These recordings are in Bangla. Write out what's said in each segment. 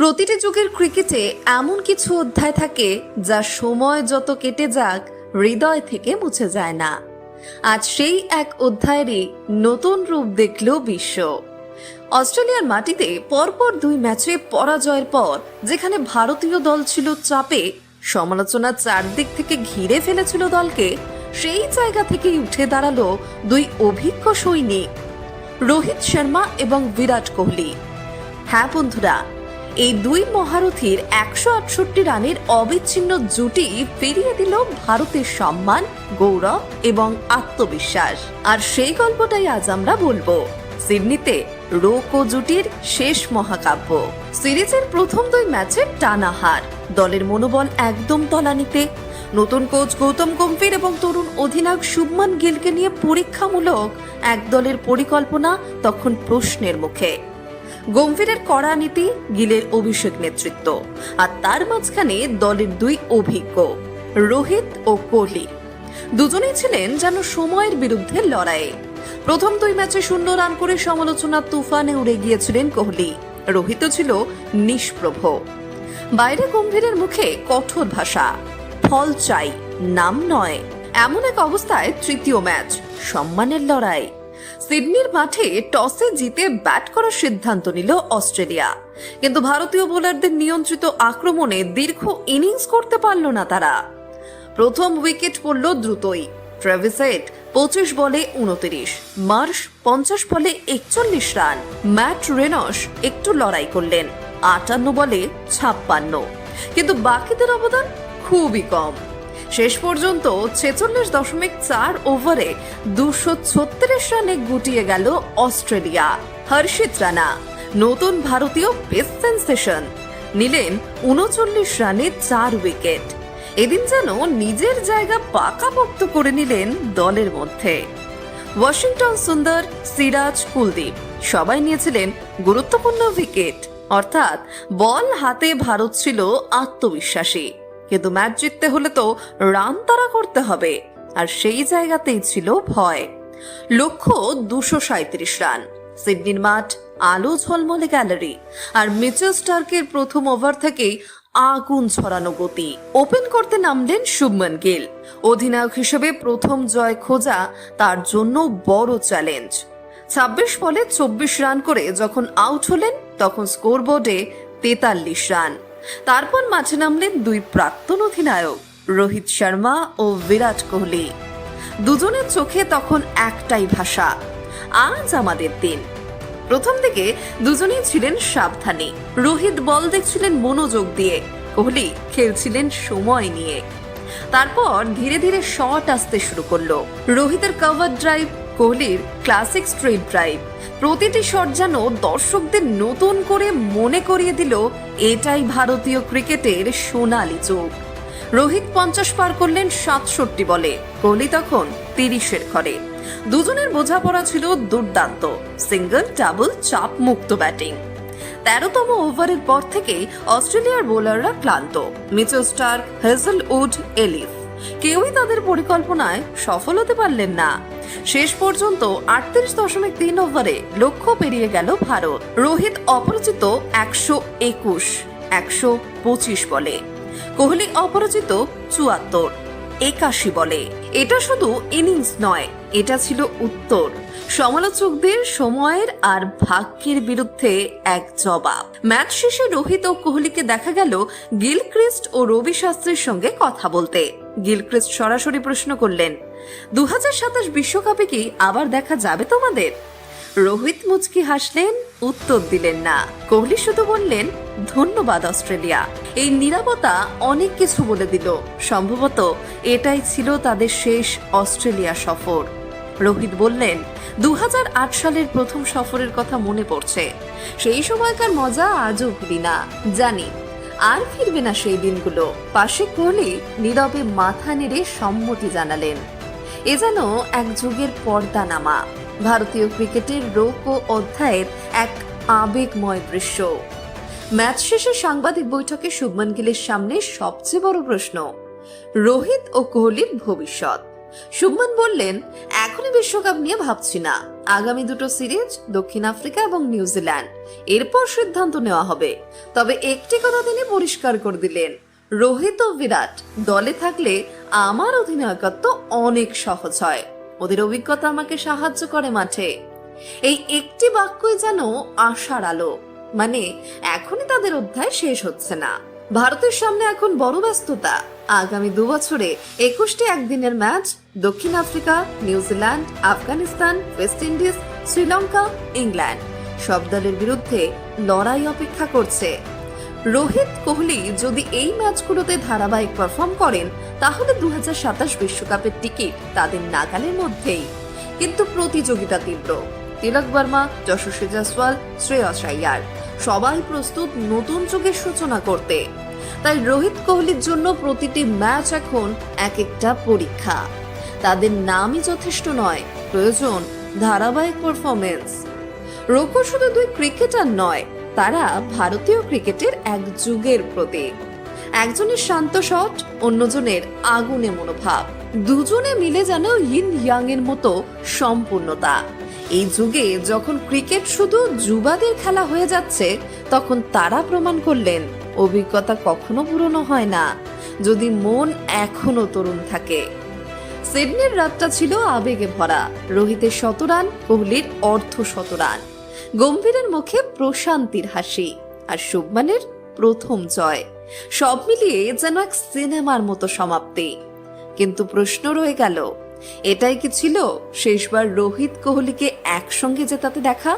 প্রতিটি যুগের ক্রিকেটে এমন কিছু অধ্যায় থাকে যা সময় যত কেটে যাক হৃদয় থেকে মুছে যায় না। আজ সেই এক অধ্যায়েরই নতুন রূপ দেখল বিশ্ব। অস্ট্রেলিয়ার মাটিতে পরপর 2 ম্যাচে পরাজয়ের পর যেখানে ভারতীয় দল ছিল চাপে, সমালোচনা চারদিক থেকে ঘিরে ফেলেছিল দলকে, সেই জায়গা থেকেই উঠে দাঁড়ালো 2 অভিজ্ঞ সৈনিক, রোহিত শর্মা এবং বিরাট কোহলি। হ্যাঁ বন্ধুরা, এই 2 মহারথীর 168 রানের অবিচ্ছিন্ন জুটি ফিরিয়ে দিল ভারতের সম্মান, গৌরব এবং আত্মবিশ্বাস। আর সেই গল্পটাই আজ আমরা বলবো। সিডনিতে রোকো জুটির শেষ মহাকাব্য। সিরিজের প্রথম 2 ম্যাচে টানা হার, দলের মনোবল একদম তলানিতে। নতুন কোচ গৌতম গম্ভীর এবং তরুণ অধিনায়ক শুভমান গিলকে নিয়ে পরীক্ষামূলক এক দলের পরিকল্পনা তখন প্রশ্নের মুখে। গম্ভীরের কড়া নীতি, গিলের অভিষেক নেতৃত্ব, আর তার মাঝখানে দলের 2 অভিজ্ঞ রোহিত ও কোহলি। দুজনেই ছিলেন যেন সময়ের বিরুদ্ধে লড়াইয়ে। প্রথম 2 ম্যাচে 0 রান করে সমালোচনার তুফানে উড়ে গিয়েছিলেন কোহলি। রোহিতও ছিল নিষ্প্রভ। বাইরে গম্ভীরের মুখে কঠোর ভাষা, ফল চাই, নাম নয়। এমন এক অবস্থায় তৃতীয় ম্যাচ, সম্মানের লড়াই। সিডনির মাঠে টসে জিতে ব্যাট করার সিদ্ধান্ত নিল অস্ট্রেলিয়া, কিন্তু ভারতীয় বোলারদের নিয়ন্ত্রিত আক্রমণে দীর্ঘ ইনিংস করতে পারল না তারা। প্রথম উইকেট পড়ল দ্রুতই। ট্রেভিস হেড 25 বলে 29, মার্শ 50 বলে 41 রান। ম্যাট রেনশ একটু লড়াই করলেন, 58 বলে 56, কিন্তু বাকিদের অবদান খুবই কম। শেষ পর্যন্ত 46.4 ওভারে 236 রানে গুটিয়ে গেল অস্ট্রেলিয়া। হর্ষিত রানা, নতুন ভারতীয় বেস্ট সেন্সেশন, নিলেন 39 রানে 4 উইকেট। এদিন যেন নিজের জায়গা পাকাপোক্ত করে নিলেন দলের মধ্যে। ওয়াশিংটন সুন্দর, সিরাজ, কুলদীপ সবাই নিয়েছিলেন গুরুত্বপূর্ণ উইকেট। অর্থাৎ বল হাতে ভারত ছিল আত্মবিশ্বাসী, কিন্তু ম্যাচ জিততে হলে তো রান তাড়া করতে হবে, আর সেই জায়গাতেই ছিল ভয়। লক্ষ্য 237 রান। সিডনির মাঠ আলো ঝলমলে গ্যালারি, আর মিচেল স্টার্কের প্রথম ওভার থেকেই আগুন ছড়ানো গতি। ওপেন করতে নামলেন শুভমান গিল। অধিনায়ক হিসেবে প্রথম জয় খোঁজা তার জন্য বড় চ্যালেঞ্জ। 26 বলে 24 রান করে যখন আউট হলেন, তখন স্কোরবোর্ডে 43 রান। তারপর মাঠে নামলেন 2 প্রাক্তন অধিনায়ক, রোহিত শর্মা ও বিরাট কোহলি। দুজনের চোখে তখন একটাই ভাষা, আজ আমাদের দিন। প্রথম দিকে দুজনেই ছিলেন সাবধানী। রোহিত বল দেখছিলেন মনোযোগ দিয়ে, কোহলি খেলছিলেন সময় নিয়ে। তারপর ধীরে ধীরে শট আসতে শুরু করলো। রোহিতের কভার ড্রাইভ, কোহলির ক্লাসিক স্ট্রেট ড্রাইভ। প্রতিটি শট যেন দর্শকদের নতুন করে মনে করিয়ে দিল এটাই ভারতীয় ক্রিকেটের সোনালী যুগ। রোহিত 50 পার করলেন 67 বলে, কোহলি তখন 30-এর ঘরে। দুজনের বোঝাপড়া ছিল দুর্দান্ত। সিঙ্গল, ডাবল, চাপ মুক্ত ব্যাটিং। 13তম ওভারের পর থেকেই অস্ট্রেলিয়ার বোলাররা ক্লান্ত। মিচেল স্টার্ক, হেজলউড, এলিফ কেউই তাদের পরিকল্পনায় সফল হতে পারলেন না। শেষ পর্যন্ত 38.3 ওভারে লক্ষ্য পেরিয়ে গেল ভারত। রোহিত অপরাজিত 121, 125 বলে। কোহলি অপরাজিত 74, 81 বলে। এটা শুধু ইনিংস নয়, এটা ছিল উত্তর। সমালোচকদের সময়ের আর ভাগ্যের বিরুদ্ধে এক জবাব। ম্যাচ শেষে রোহিত ও কোহলিকে দেখা গেল গিলক্রিস্ট ও রবি শাস্ত্রীর সঙ্গে কথা বলতে। গিলক্রিস্ট সরাসরি প্রশ্ন করলেন, 2027 বিশ্বকাপে কি আবার দেখা যাবে তোমাদের? রোহিত মুচকি হাসলেন, উত্তর দিলেন না। কোহলি শুধু বললেন, ধন্যবাদ অস্ট্রেলিয়া। এই নীরবতা অনেক কিছু বলে দিল। সম্ভবত এটাই ছিল তাদের শেষ অস্ট্রেলিয়া সফর। রোহিত বললেন, 2008 সালের প্রথম সফরের কথা মনে পড়ছে। সেই সময়কার মজা আজও ভুলি না। জানি আর ফিরবে না সেই দিনগুলো। পাশে কোহলি নীরবে মাথা নেড়ে সম্মতি জানালেন। এ যেন এক যুগের পর্দা নামা, ভারতীয় ক্রিকেটের রোকো অধ্যায়ের এক আবেগময় দৃশ্য। ম্যাচ শেষে সাংবাদিক বৈঠকে শুভমান গিলের সামনে সবচেয়ে বড় প্রশ্ন, রোহিত ও কোহলির ভবিষ্যৎ। শুভমান বললেন, এখনই বিশ্বকাপ নিয়ে ভাবছি না, আগামী দুটো সিরিজ দক্ষিণ আফ্রিকা এবং নিউজিল্যান্ড, এরপর সিদ্ধান্ত নেওয়া হবে। তবে একটি কথা তিনি পরিষ্কার করে দিলেন, রোহিত ও বিরাট দলে থাকলে আমার অধিনায়কত্ব অনেক সহজ হয়, ওদের অভিজ্ঞতা আমাকে সাহায্য করে মাঠে। এই একটি বাক্যই যেন আশার আলো, মানে এখনই তাদের অধ্যায় শেষ হচ্ছে না। ভারতের সামনে এখন বড় ব্যস্ততা, আগামী 2 বছরে 21টি একদিনের ম্যাচ দক্ষিণ Africa, New Zealand, Afghanistan, West Indies, Sri Lanka, England, সব দলের বিরুদ্ধে লড়াই অপেক্ষা করছে। রোহিত কোহলি যদি এই ম্যাচগুলোতে ধারাবাহিক পারফর্ম করেন তাহলে 2027 বিশ্বকাপের টিকিট তাদের নাগালের মধ্যেই। কিন্তু প্রতিযোগিতা তীব্র, তিলক বর্মা, যশস্বী জয়সওয়াল, শ্রেয়স আইয়ার সবাই প্রস্তুত নতুন যুগের সূচনা করতে। তাই রোহিত কোহলির জন্য প্রতিটি ম্যাচ এখন এক একটা পরীক্ষা। তাদের নামই যথেষ্ট নয়, প্রয়োজন ধারাবাহিক পারফরমেন্স। রোকো শুধু 2 ক্রিকেটার নয়, তারা ভারতীয় ক্রিকেটের এক যুগের প্রতীক। একজনের শান্ত শট, অন্যজনের আগুনে মনোভাব, দুজনে মিলে যেন ইন ইয়াং এর মতো সম্পূর্ণতা। এই যুগে যখন ক্রিকেট শুধু যুবাদের খেলা হয়ে যাচ্ছে, তখন তারা প্রমাণ করলেন অভিজ্ঞতা কখনো পুরনো হয় না, যদি মন এখনো তরুণ থাকে। সিডনির রাতটা ছিল আবেগে ভরা, রোহিতের 100 রান, কোহলির অর্ধ 100 রান, গম্ভীরের মুখে প্রশান্তির হাসি, আর শুভমানের প্রথম জয়, সব মিলিয়ে যেন এক সিনেমার মতো সমাপ্তি। কিন্তু প্রশ্ন রয়ে গেল, এটাই কি ছিল শেষবার রোহিত কোহলিকে একসঙ্গে জেতাতে দেখা,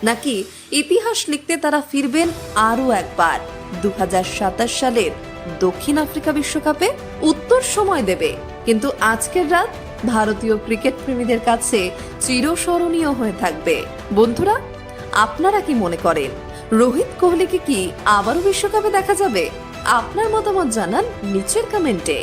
নাকি ইতিহাস লিখতে তারা ফিরবেন আরো একবার 2027 সালের দক্ষিণ আফ্রিকা বিশ্বকাপে? উত্তর সময় দেবে, কিন্তু আজকের রাত ভারতীয় ক্রিকেট প্রেমীদের কাছে চিরস্মরণীয় হয়ে থাকবে। বন্ধুরা, আপনারা কি মনে করেন, রোহিত কোহলিকে কি আবারও বিশ্বকাপে দেখা যাবে? আপনার মতামত জানান নিচের কমেন্টে।